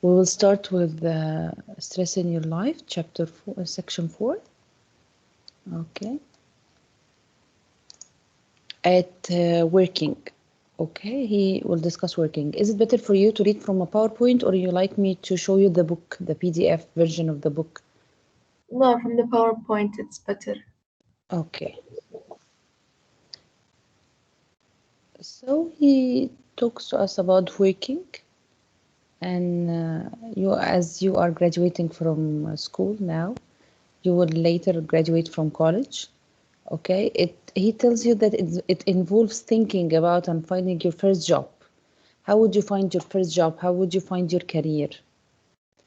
We will start with stress in your life, chapter 4, section 4. Okay. At working. Okay, he will discuss working. Is it better for you to read from a PowerPoint, or you like me to show you the book, the PDF version of the book? No, from the PowerPoint, it's better. Okay. So he talks to us about working, and as you are graduating from school now, you will later graduate from college. Okay, he tells you that it involves thinking about and finding your first job. How would you find your first job? How would you find your career?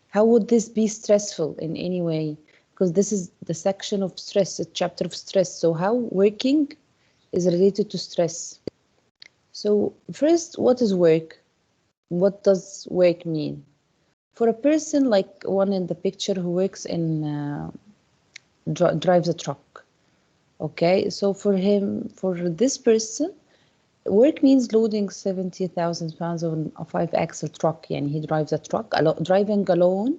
How would this be stressful in any way? Because this is the section of stress, a chapter of stress. So how working is related to stress. So first, what is work? What does work mean? For a person like one in the picture who works in drives a truck. Okay, so for this person, work means loading 70,000 pounds on a 5-axle truck. And he drives a truck, driving alone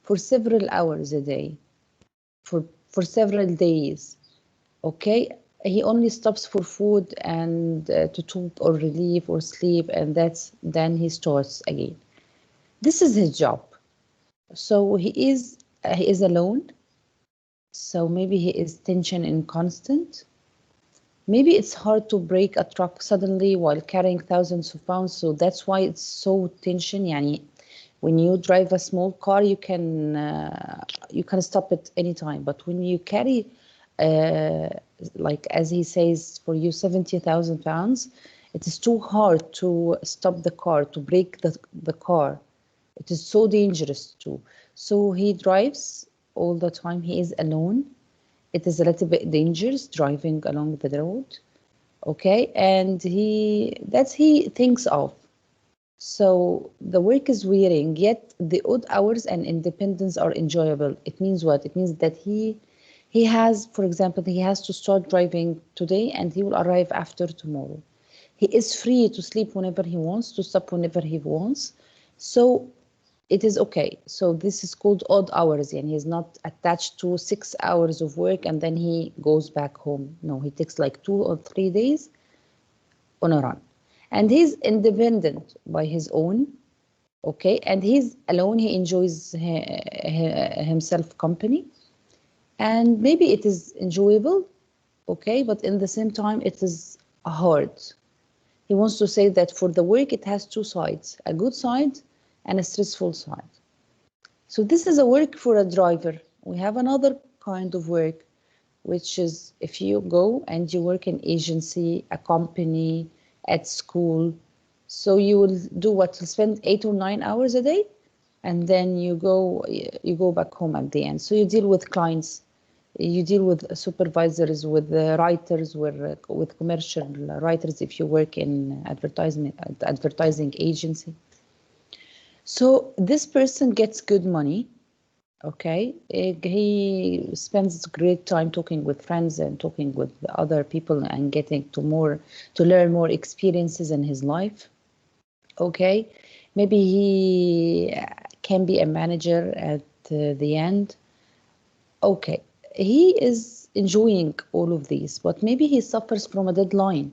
for several hours a day, for several days. Okay, he only stops for food and to talk or relieve or sleep, and then he starts again. This is his job. So he is alone. So maybe he is tension and constant. Maybe it's hard to brake a truck suddenly while carrying thousands of pounds. So that's why it's so tension. Yani, when you drive a small car, you can stop it anytime. But when you carry, like as he says, for you 70,000 pounds, it is too hard to stop the car, to brake the car. It is so dangerous too. So he drives all the time. He is alone. It is a little bit dangerous driving along the road. Okay, and he thinks of. So the work is wearing, yet the odd hours and independence are enjoyable. It means what? It means that he has, for example, he has to start driving today and he will arrive after tomorrow. He is free to sleep whenever he wants, to stop whenever he wants. So it is okay. So this is called odd hours, and he's not attached to 6 hours of work and then he goes back home. No, he takes like 2 or 3 days on a run. And he's independent by his own, okay? And he's alone, he enjoys himself company. And maybe it is enjoyable, okay? But in the same time, it is hard. He wants to say that for the work, it has two sides, a good side and a stressful side. So this is a work for a driver. We have another kind of work, which is if you go and you work in agency, a company, at school. So you will do what? You'll spend 8 or 9 hours a day, and then you go back home at the end. So you deal with clients, you deal with supervisors, with writers, with commercial writers if you work in advertising agency. So this person gets good money. Okay, he spends great time talking with friends and talking with other people and getting to learn more experiences in his life. Okay, maybe he can be a manager at the end. Okay, he is enjoying all of these, but maybe he suffers from a deadline.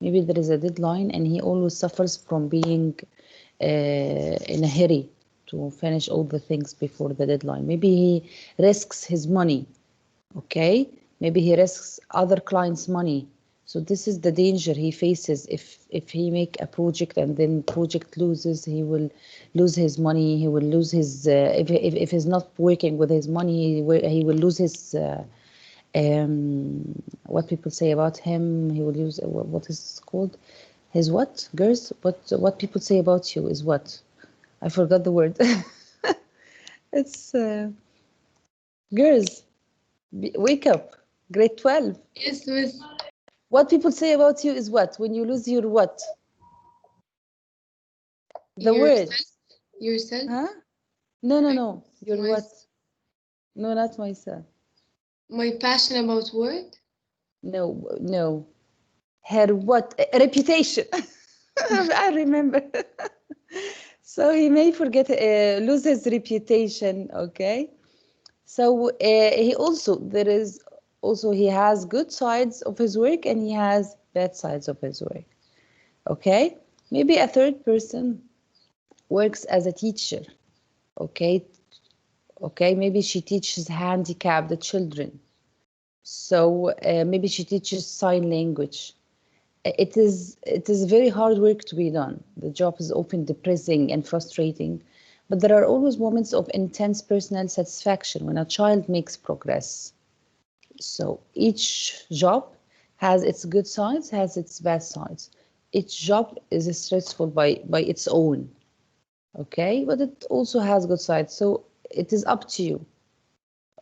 Maybe there is a deadline and he always suffers from being in a hurry to finish all the things before the deadline. Maybe he risks his money, okay? Maybe he risks other clients' money. So this is the danger he faces if he make a project and then project loses, he will lose his money. He will lose his if he's not working with his money, he will lose his what people say about him. He will lose what is called his what? Girls, what people say about you is what? I forgot the word. It's girls, wake up. Grade 12. Yes, Miss. What people say about you is what? When you lose your what? The word. Yourself? Huh? No. Your My, what? No, not myself. my passion about work? No. Her what? Reputation. I remember. So he may forget, lose his reputation, okay? So he also, he has good sides of his work and he has bad sides of his work, okay? Maybe a third person works as a teacher, okay? Okay, maybe she teaches handicapped children. So maybe she teaches sign language. It is very hard work to be done. The job is often depressing and frustrating, but there are always moments of intense personal satisfaction when a child makes progress. So each job has its good sides, has its bad sides. Each job is stressful by its own, okay? But it also has good sides. So it is up to you.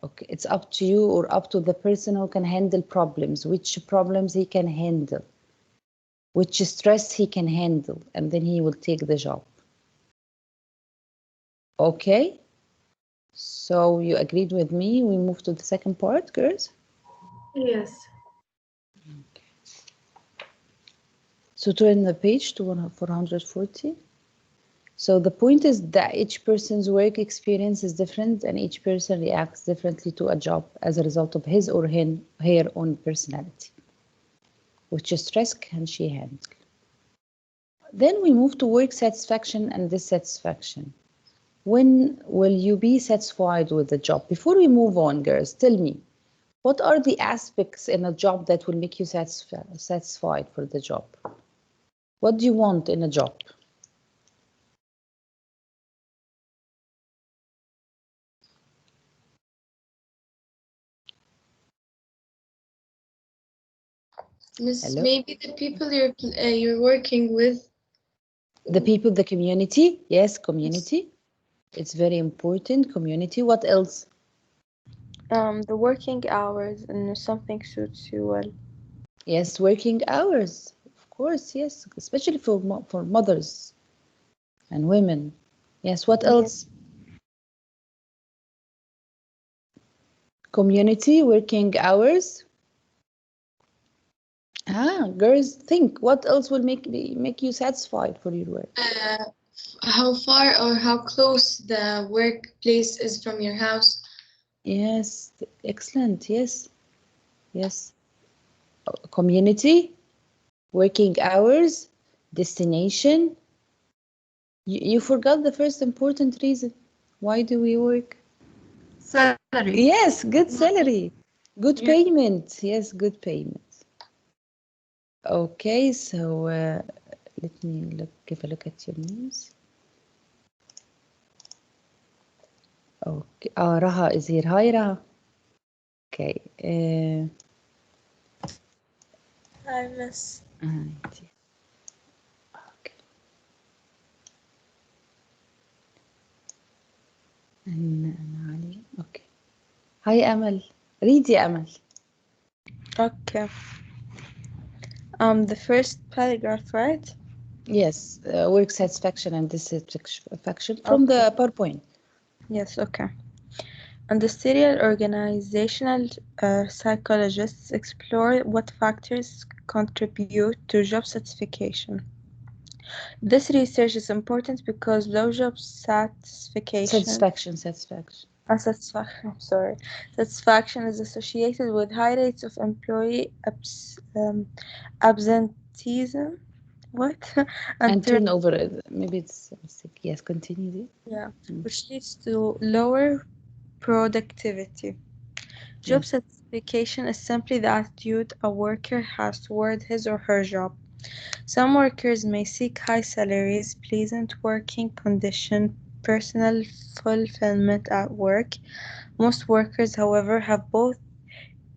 Okay, it's up to you or up to the person who can handle problems, which problems he can handle, which stress he can handle, and then he will take the job. Okay, so you agreed with me. We move to the second part, girls. Yes. So turn the page to 440. So the point is that each person's work experience is different and each person reacts differently to a job as a result of his or her own personality. Which stress can she handle? Then we move to work satisfaction and dissatisfaction. When will you be satisfied with the job? Before we move on, girls, tell me, what are the aspects in a job that will make you satisfied for the job? What do you want in a job? Miss, Hello? maybe the people you're working with. The people, the community. Yes, community. It's very important. Community. What else? The working hours and if something suits you well. Yes, working hours. Of course, yes, especially for mothers and women. Yes, what else? Community, working hours. Girls, think. What else will make you satisfied for your work? How far or how close the workplace is from your house. Yes, excellent. Yes, yes. Community, working hours, destination. You forgot the first important reason. Why do we work? Salary. Yes, good salary, good Yeah. payment. Yes, good payment. Okay, so let me give a look at your names. Okay, Raha is here. Hi, Raha. Okay. Hi, miss. Okay. And Ali. Okay. Hi, Amal. Read يا Amal. Okay. The first paragraph, right? Yes, work satisfaction and dissatisfaction from Okay. the PowerPoint. Yes, okay. And the serial organizational psychologists explore what factors contribute to job satisfaction. This research is important because low job satisfaction is associated with high rates of employee absenteeism. What? And turnover. Maybe it's a mistake. Yes, continue. Yeah, which leads to lower productivity. Job Yes. satisfaction is simply the attitude a worker has toward his or her job. Some workers may seek high salaries, pleasant working conditions, personal fulfillment at work. Most workers, however, have both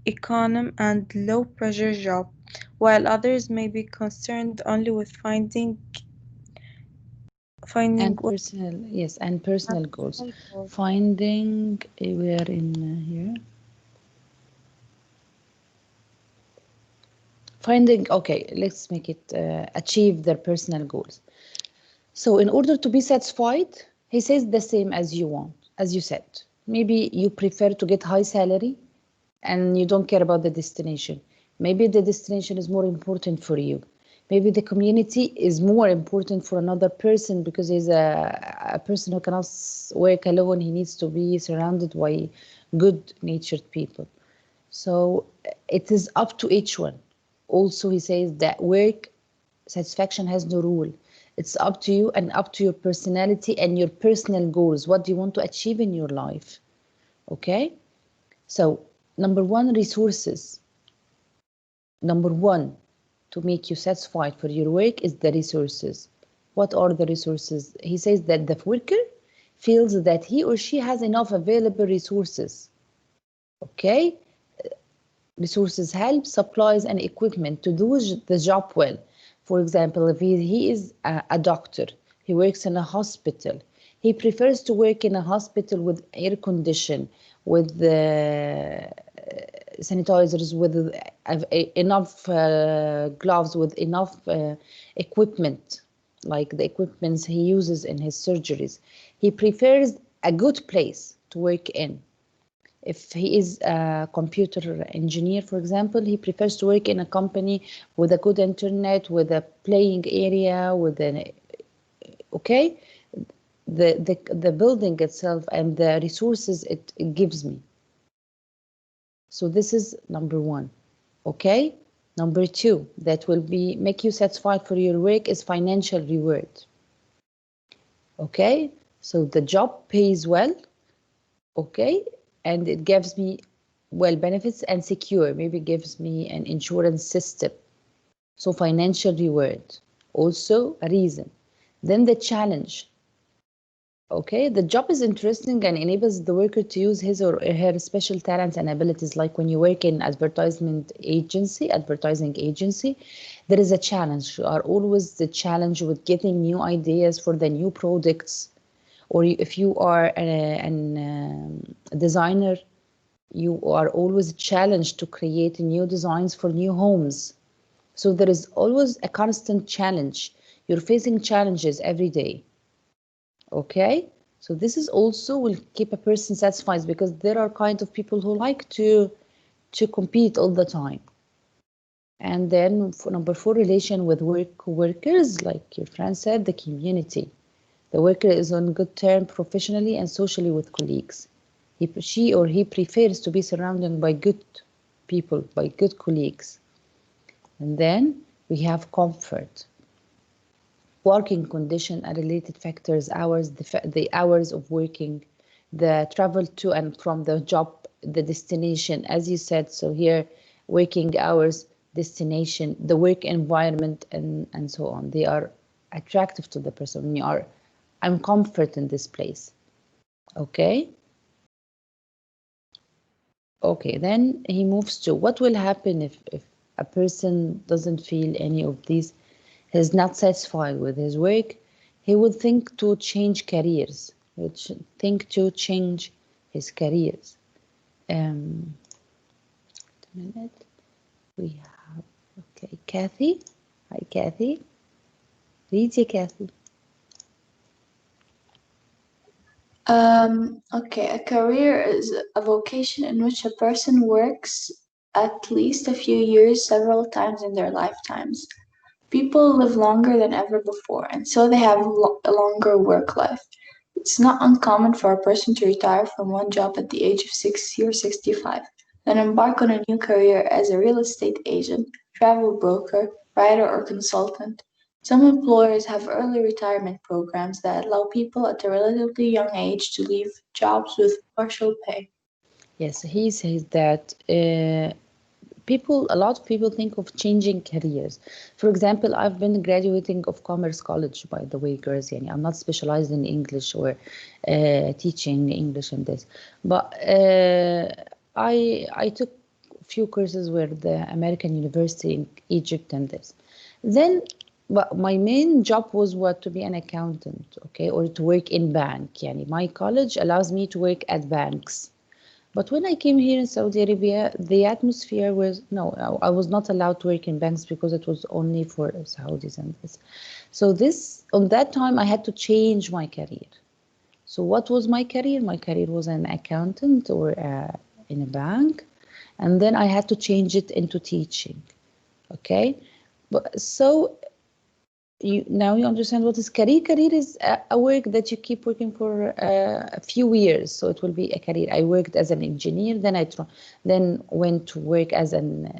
economic and low-pressure job, while others may be concerned only with finding And what personal, yes, and personal goals. personal goals. Finding, we are in here. Finding, okay, let's make it achieve their personal goals. So in order to be satisfied, he says the same as you want, as you said. Maybe you prefer to get high salary and you don't care about the destination. Maybe the destination is more important for you. Maybe the community is more important for another person because he's a person who cannot work alone. He needs to be surrounded by good-natured people. So it is up to each one. Also, he says that work satisfaction has no rule. It's up to you and up to your personality and your personal goals. What do you want to achieve in your life? Okay? So, number one, resources. Number one, to make you satisfied for your work is the resources. What are the resources? He says that the worker feels that he or she has enough available resources. Okay? Resources, help, supplies, and equipment to do the job well. For example, if he is a doctor, he works in a hospital, he prefers to work in a hospital with air condition, with sanitizers, with enough gloves, with enough equipment, like the equipments he uses in his surgeries. He prefers a good place to work in. If he is a computer engineer, for example, he prefers to work in a company with a good internet, with a playing area, with an, okay, the building itself and the resources it gives me. So this is number one, okay? Number two, that will be make you satisfied for your work is financial reward. Okay, so the job pays well, okay, and it gives me well benefits and secure, maybe gives me an insurance system. So financial reward, also a reason. Then the challenge. Okay, the job is interesting and enables the worker to use his or her special talents and abilities. Like when you work in advertising agency, there is a challenge. You are always the challenge with getting new ideas for the new products. Or if you are a designer, you are always challenged to create new designs for new homes. So there is always a constant challenge. You're facing challenges every day. Okay, so this is also will keep a person satisfied because there are kind of people who like to compete all the time. And then for number four, relation with workers, like your friend said, the community. The worker is on good terms professionally and socially with colleagues. She or he prefers to be surrounded by good people, by good colleagues. And then we have comfort. Working condition and related factors, hours, the hours of working, the travel to and from the job, the destination, as you said. So here, working hours, destination, the work environment, and so on. They are attractive to the person. I'm comfort in this place. Okay. Okay, then he moves to what will happen if a person doesn't feel any of these, is not satisfied with his work. He would think to change careers, think to change his careers. A minute. We have, okay, Kathy. Hi, Kathy. Read you, Kathy. Okay, a career is a vocation in which a person works at least a few years several times in their lifetimes. People live longer than ever before, and so they have a longer work life. It's not uncommon for a person to retire from one job at the age of 60 or 65, then embark on a new career as a real estate agent, travel broker, writer, or consultant. Some employers have early retirement programs that allow people at a relatively young age to leave jobs with partial pay. Yes, he says that a lot of people think of changing careers. For example, I've been graduating of Commerce College, by the way, girls. I'm not specialized in English or teaching English in this, but I took a few courses with the American University in Egypt and this. Then, but my main job was to be an accountant, okay, or to work in bank. My college allows me to work at banks. But when I came here in Saudi Arabia, the atmosphere was, no, I was not allowed to work in banks because it was only for Saudis and this. So on that time, I had to change my career. So what was my career? My career was an accountant or in a bank. And then I had to change it into teaching. Okay. But so now you understand what is career. Career is a work that you keep working for a few years, so it will be a career. I worked as an engineer, then then went to work as an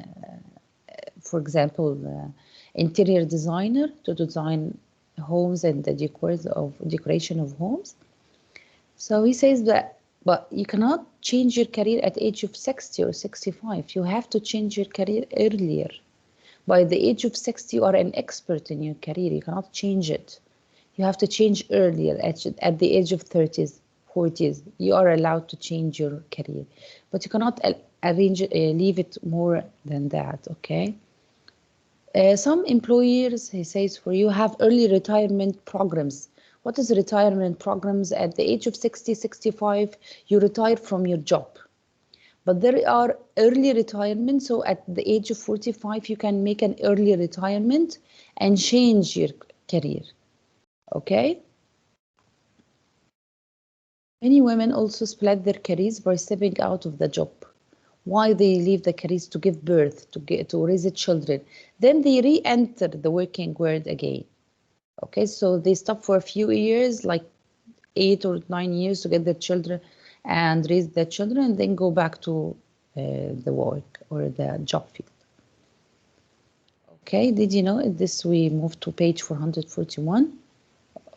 for example interior designer to design homes and the decoration of homes. So he says that, but you cannot change your career at age of 60 or 65. You have to change your career earlier. By the age of 60, you are an expert in your career. You cannot change it. You have to change earlier at the age of 30s, 40s. You are allowed to change your career, but you cannot leave it more than that, okay? Some employers, he says, for you have early retirement programs. What is retirement programs? At the age of 60, 65, you retire from your job. But there are early retirement, so at the age of 45, you can make an early retirement and change your career, okay? Many women also split their careers by stepping out of the job. Why they leave the careers? To give birth, to raise the children. Then they re-enter the working world again. Okay, so they stop for a few years, like 8 or 9 years, to get their children and raise their children, and then go back to the work or the job field. Okay, did you know this? We move to page 441.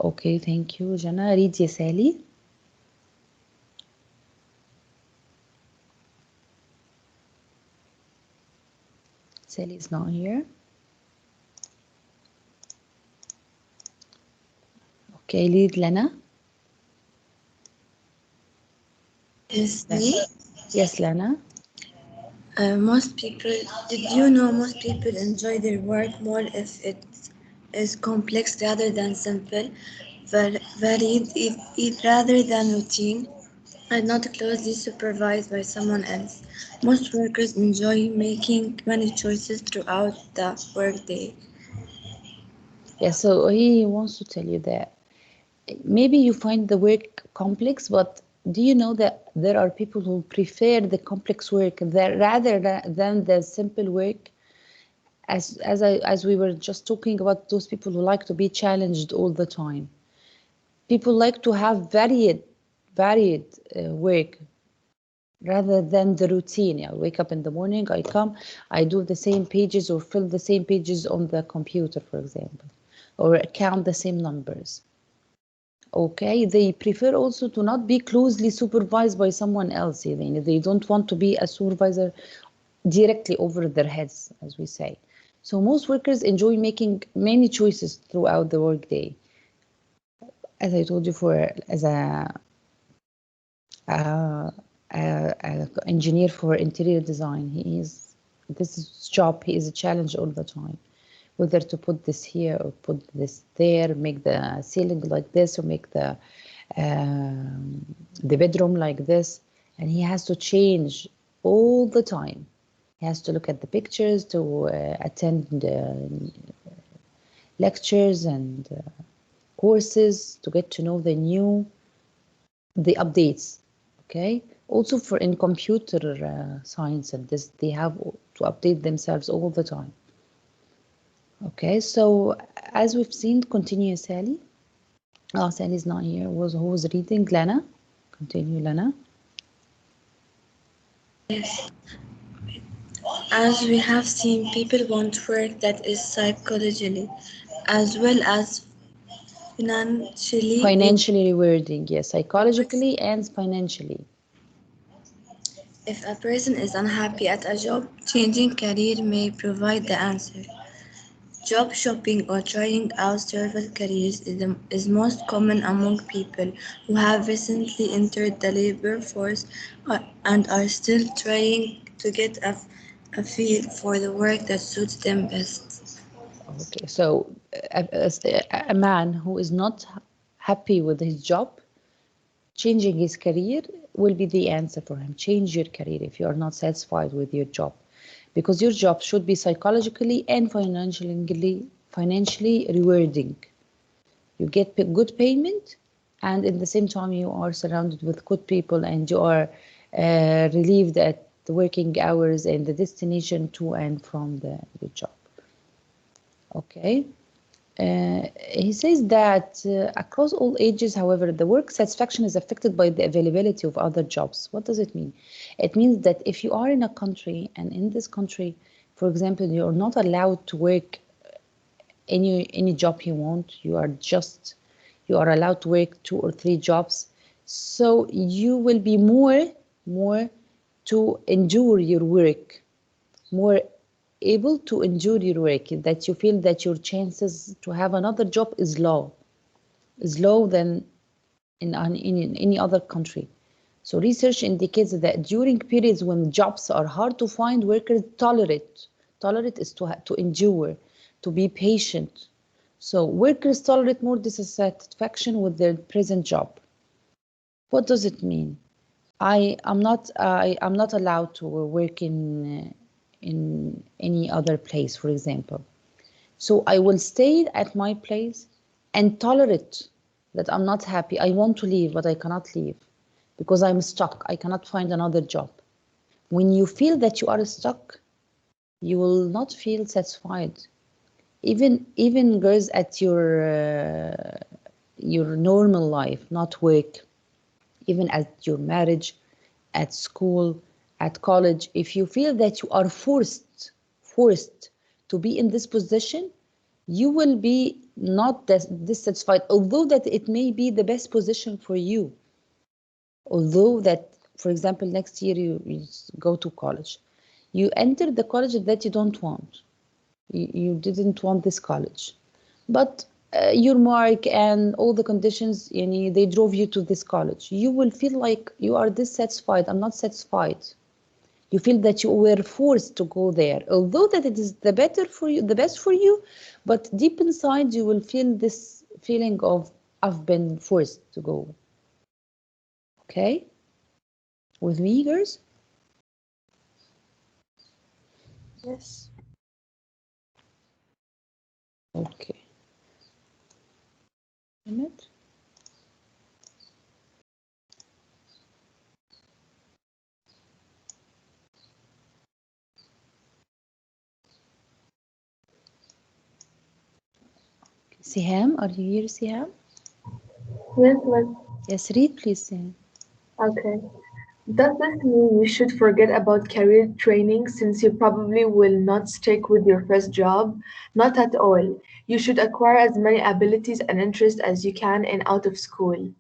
Okay, thank you, Jana. Read يا Sally. Sally is not here. Okay, lead Lena. Yes, me? Yes, Lena. Did you know most people enjoy their work more if it is complex rather than simple, varied rather than routine, and not closely supervised by someone else? Most workers enjoy making many choices throughout the workday. Yeah, so he wants to tell you that maybe you find the work complex, but do you know that there are people who prefer the complex work than the simple work? As we were just talking about, those people who like to be challenged all the time. People like to have varied work rather than the routine. I wake up in the morning, I do the same pages or fill the same pages on the computer, for example, or count the same numbers. Okay, they prefer also to not be closely supervised by someone else. Even they don't want to be a supervisor directly over their heads, as we say. So most workers enjoy making many choices throughout the workday. As I told you, as a engineer for interior design, this is his job. He is a challenge all the time, whether to put this here or put this there, make the ceiling like this or make the bedroom like this, and he has to change all the time. He has to look at the pictures, to attend lectures and courses to get to know the updates. Okay, also for in computer science and this, they have to update themselves all the time. Okay, so as we've seen, continue, Sally. Oh, Sally's not here. Who was reading? Lena. Continue, Lena. Yes. As we have seen, people want work that is psychologically as well as financially rewarding. Yes, psychologically and financially. If a person is unhappy at a job, changing career may provide the answer. Job shopping or trying out several careers is most common among people who have recently entered the labor force and are still trying to get a feel for the work that suits them best. Okay, so a man who is not happy with his job, changing his career will be the answer for him. Change your career if you are not satisfied with your job, because your job should be psychologically and financially rewarding. You get good payment, and at the same time you are surrounded with good people, and you are relieved at the working hours and the destination to and from the job. Okay. He says that across all ages, however, the work satisfaction is affected by the availability of other jobs. What does it mean? It means that if you are in a country and in this country, for example, you're not allowed to work any job you want. You are allowed to work 2 or 3 jobs. So you will be more to endure your work, more able to endure your work, that you feel that your chances to have another job is low than in any other country. So research indicates that during periods when jobs are hard to find, workers tolerate is to endure, to be patient. So workers tolerate more dissatisfaction with their present job. What does it mean? I'm not allowed to work in any other place, for example. So I will stay at my place and tolerate that I'm not happy. I want to leave, but I cannot leave because I'm stuck. I cannot find another job. When you feel that you are stuck, you will not feel satisfied. Even girls at your normal life, not work, even at your marriage, at school, at college, if you feel that you are forced to be in this position, you will be not dissatisfied, although that it may be the best position for you. Although that, for example, next year you go to college, you enter the college that you don't want. You didn't want this college, but your mark and all the conditions, they drove you to this college. You will feel like you are dissatisfied. I'm not satisfied. You feel that you were forced to go there, although that it is the better for you, the best for you, but deep inside you will feel this feeling of I've been forced to go. Okay, with me, girls? Yes. Okay. A minute. Siham, are you here, Siham? Yes, but Yes, read, please, Siham. okay. Does this mean you should forget about career training since you probably will not stick with your first job? Not at all. You should acquire as many abilities and interests as you can in out of school.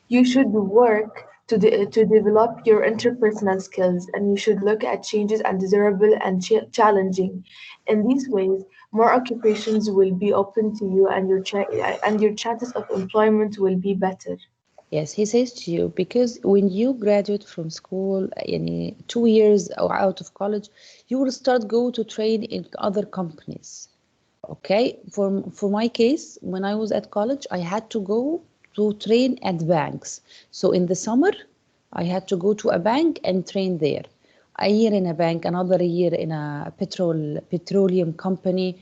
You should work to develop your interpersonal skills, and you should look at changes undesirable and challenging. In these ways, more occupations will be open to you, and and your chances of employment will be better. Yes, he says to you, because when you graduate from school, 2 years or out of college, you will start go to train in other companies. Okay, for my case, when I was at college, I had to go to train at banks. So in the summer, I had to go to a bank and train there. A year in a bank, another year in a petroleum company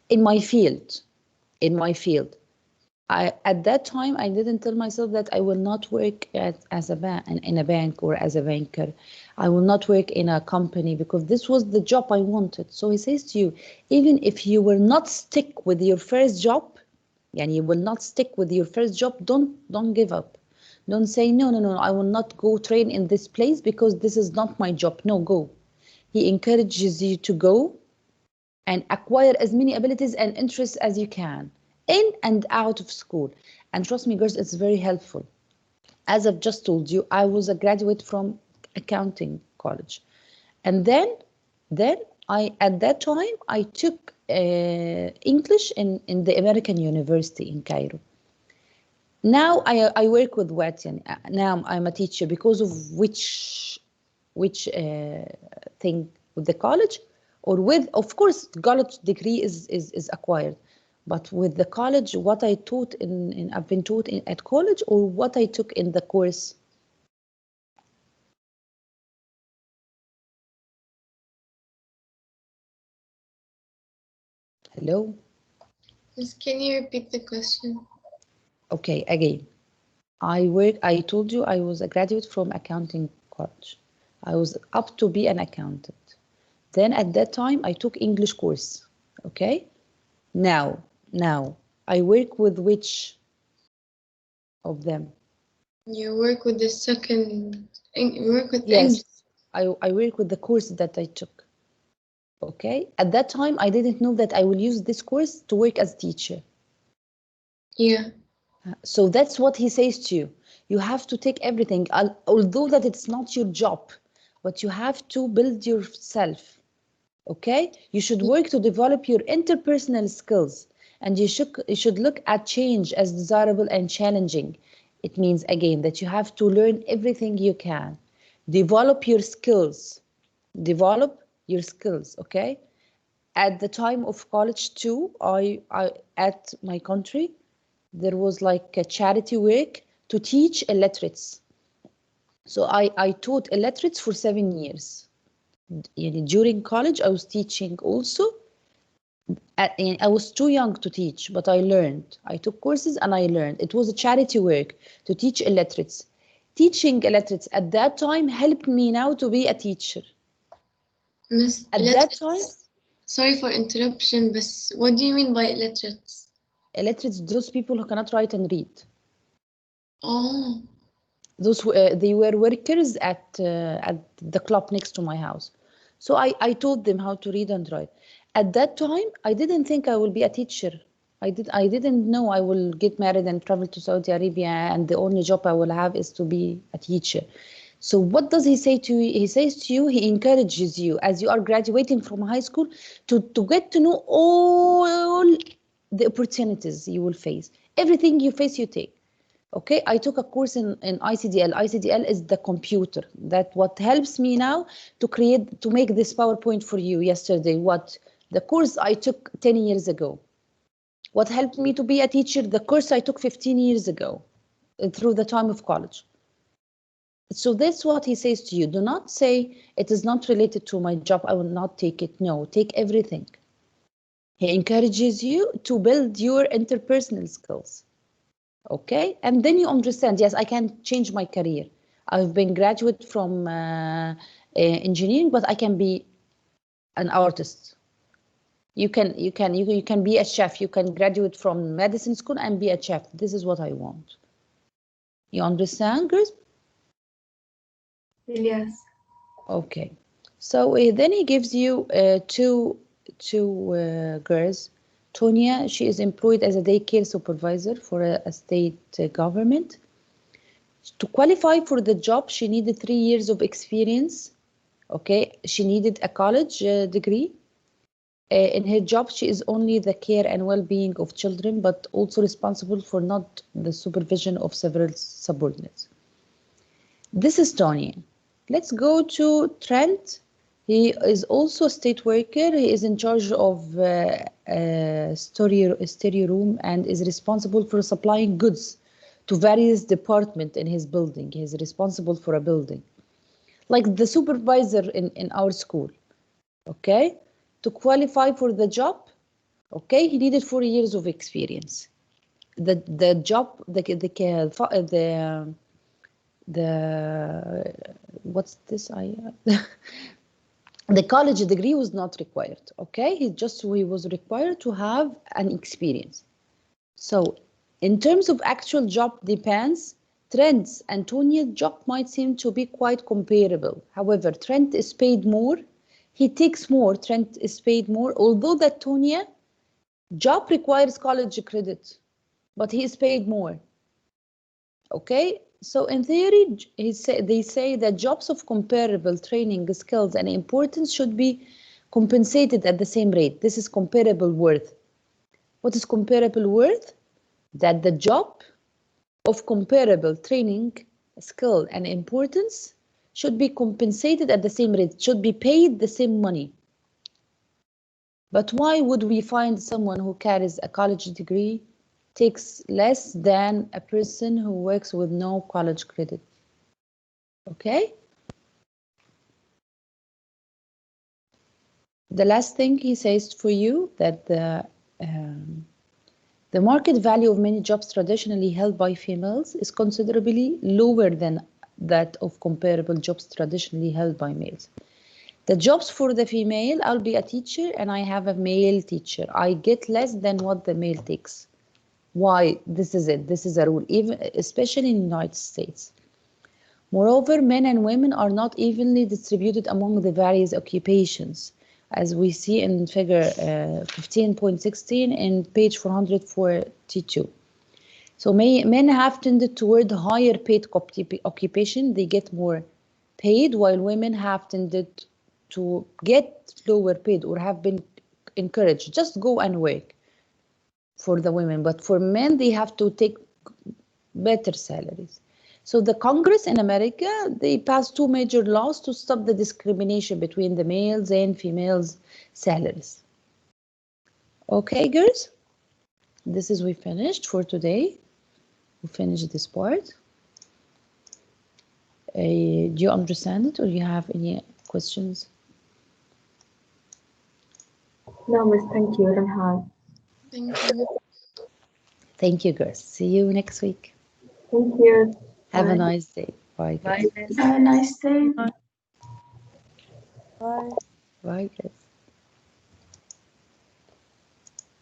in my field. In my field. At that time, I didn't tell myself that I will not work as a in a bank or as a banker. I will not work in a company because this was the job I wanted. So he says to you, even if you will not stick with your first job, and you will not stick with your first job, don't give up. Don't say no, I will not go train in this place because this is not my job. No, go. He encourages you to go and acquire as many abilities and interests as you can in and out of school. And trust me, girls, it's very helpful. As I've just told you, I was a graduate from accounting college. And then I at that time I took English in the American University in Cairo. Now I work with what? Now I'm a teacher because of which thing, with the college, or with, of course, college degree is acquired, but with the college, what I taught in I've been taught at college, or what I took in the course. Hello. Just can you repeat the question? Okay, again. I told you I was a graduate from accounting college. I was up to be an accountant. Then at that time I took English course. Okay. Now, I work with which of them? You work with the second, you work with Yes, English. I work with the course that I took. Okay, at that time, I didn't know that I will use this course to work as teacher. Yeah. So that's what he says to you. You have to take everything, although that it's not your job, but you have to build yourself. Okay, you should work to develop your interpersonal skills, and you should look at change as desirable and challenging. It means again that you have to learn everything you can, develop your skills, okay. At the time of college too, I at my country, there was like a charity work to teach illiterates. So I taught illiterates for 7 years. During college, I was teaching also. I was too young to teach, but I learned. I took courses and I learned. It was a charity work to teach illiterates. Teaching illiterates at that time helped me now to be a teacher. Miss, At that time, sorry for interruption, but what do you mean by illiterates? illiterates, those people who cannot write and read. Oh. Those they were workers at the club next to my house. So I taught them how to read and write. At that time, I didn't think I will be a teacher. I didn't know I will get married and travel to Saudi Arabia and the only job I will have is to be a teacher. So what does he say to you? He says to you, he encourages you as you are graduating from high school to get to know all the opportunities you will face. Everything you face, you take. Okay, I took a course in ICDL. ICDL is the computer. That what helps me now to make this PowerPoint for you yesterday. What the course I took 10 years ago. What helped me to be a teacher? The course I took 15 years ago through the time of college. So that's what he says to you. Do not say it is not related to my job, I will not take it. No, take everything. He encourages you to build your interpersonal skills. Okay, and then you understand, yes, I can change my career. I've been graduate from engineering, but I can be an artist. You can be a chef. You can graduate from medicine school and be a chef. This is what I want. You understand, girls? Yes. Okay, so then he gives you two girls. Tonya, she is employed as a daycare supervisor for a state government. To qualify for the job, she needed 3 years of experience. Okay, she needed a college degree. In her job, she is only the care and well-being of children, but also responsible for not the supervision of several subordinates. This is Tony. Let's go to Trent. He is also a state worker. He is in charge of stereo room and is responsible for supplying goods to various departments in his building. He is responsible for a building. Like the supervisor in our school. Okay? To qualify for the job, okay, he needed 4 years of experience. The job, what's this? The college degree was not required. Okay, he was required to have an experience. So, in terms of actual job depends. Trent's and Tonia's job might seem to be quite comparable. However, Trent is paid more. He takes more. Trent is paid more. Although that Tonia job requires college credit, but he is paid more. Okay, so in theory, they say that jobs of comparable training, skills, and importance should be compensated at the same rate. This is comparable worth. What is comparable worth? That the job of comparable training, skill, and importance should be compensated at the same rate, should be paid the same money. But why would we find someone who carries a college degree takes less than a person who works with no college credit? Okay? The last thing he says for you that the market value of many jobs traditionally held by females is considerably lower than that of comparable jobs traditionally held by males. The jobs for the female, I'll be a teacher and I have a male teacher. I get less than what the male takes. Why? This is it. This is a rule, even especially in the United States. Moreover, men and women are not evenly distributed among the various occupations, as we see in figure 15.16 and page 442. So men have tended toward higher paid occupation. They get more paid, while women have tended to get lower paid or have been encouraged. Just go and work for the women. But for men, they have to take better salaries. So the Congress in America, they passed two major laws to stop the discrimination between the males and females' salaries. Okay, girls? This is we finished for today. We finished this part. Do you understand it or you have any questions? No, miss, thank you. I don't have. Thank you. Thank you, girls. See you next week. Thank you. Have a Bye. nice day. Bye, Bye, guys. miss. Have a nice day. Bye. Bye, guys.